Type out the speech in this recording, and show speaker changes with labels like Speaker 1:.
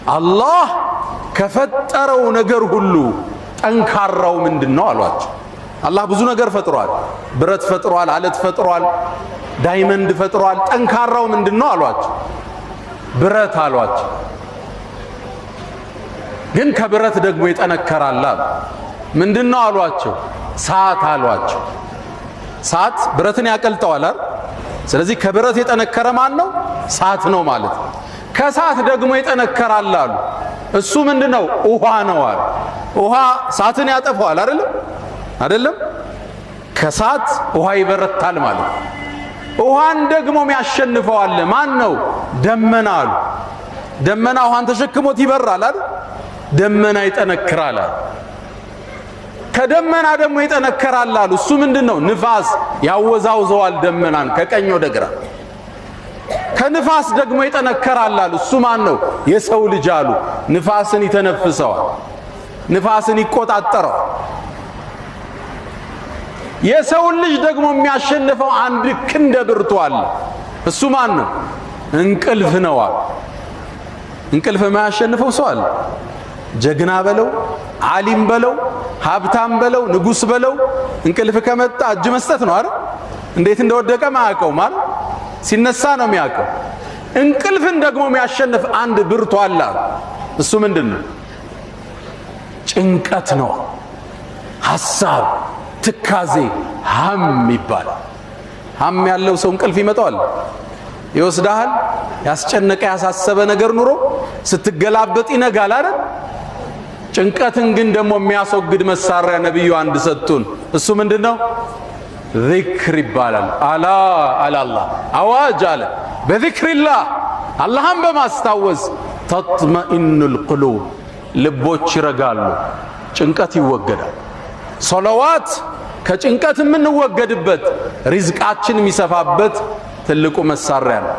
Speaker 1: አላህ ከፈጠረው ነገር ሁሉ ጠንካራው ምንድነው አሏቸው። አላህ ብዙ ነገር ፈጥሯል። ብረት ፈጥሯል፣ አለት ፈጥሯል፣ ዳይመንድ ፈጥሯል። ጠንካራው ምንድነው አሏቸው። ብረት አሏቸው። ግን ከብረት ደግሞ ይጠነከራል አሉ። ምንድነው አሏቸው? ሰዓት አሏቸው። ሰዓት ብረትን ያቀልጠዋል አይደል? ስለዚህ ከብረት የጠነከረ ማን ነው? ሰዓት ነው ማለት ነው። ከሰዓት ደግሞ ይጠነከራል አሉ። እሱ ምንድነው? ውሃ ነው አሉ። ውሃ ሰዓትን ያጠፋዋል አይደለም? ከሰዓት ውሃ ይበረታል ማለት ነው። ውሃን ደግሞ የሚያሸንፈዋል ማን ነው? ደመና አሉ። ደመና ውሃን ተሸክሞት ይበራል አይደል? ደመና ይጠነክራል አሉ። ከደመና ደግሞ ይጠነከራል አሉ። እሱ ምንድነው? ንፋስ ያወዛውዘዋል ደመናን ከቀኝ ወደ ግራ። ከንፋስ ደግሞ ይጠነከራል አሉ። እሱ ማን ነው? የሰው ልጅ አሉ። ንፋስን ይተነፍሰዋል፣ ንፋስን ይቆጣጠረዋል። የሰው ልጅ ደግሞ የሚያሸንፈው አንድ ክንደ ብርቱ አለ። እሱ ማን ነው? እንቅልፍ ነው አሉ። እንቅልፍ የማያሸንፈው ሰው አለ? ጀግና በለው፣ ዓሊም በለው፣ ሀብታም በለው፣ ንጉስ በለው፣ እንቅልፍ ከመጣ እጅ መስጠት ነው አይደል? እንዴት እንደወደቀ ማያውቀው ማለት ሲነሳ ነው የሚያውቀው። እንቅልፍን ደግሞ የሚያሸንፍ አንድ ብርቱ አለ። እሱ ምንድነው? ጭንቀት ነው። ሐሳብ፣ ትካዜ፣ ሀም ይባላል። ሀም ያለው ሰው እንቅልፍ ይመጣዋል፣ ይወስዳል። ያስጨነቀ ያሳሰበ ነገር ኑሮ ስትገላበጥ ይነጋል አይደል? ጭንቀትን ግን ደግሞ የሚያስወግድ መሳሪያ ነብዩ አንድ ሰጡን። እሱ ምንድነው? ዚክር ይባላል። አላ አላህ አዋጅ አለ። በዚክሪላህ አላህን በማስታወስ ተጥመኢኑል ቁሉብ ልቦች ይረጋሉ፣ ጭንቀት ይወገዳል። ሶላዋት ከጭንቀት የምንወገድበት ሪዝቃችን የሚሰፋበት ትልቁ መሳሪያ ነው።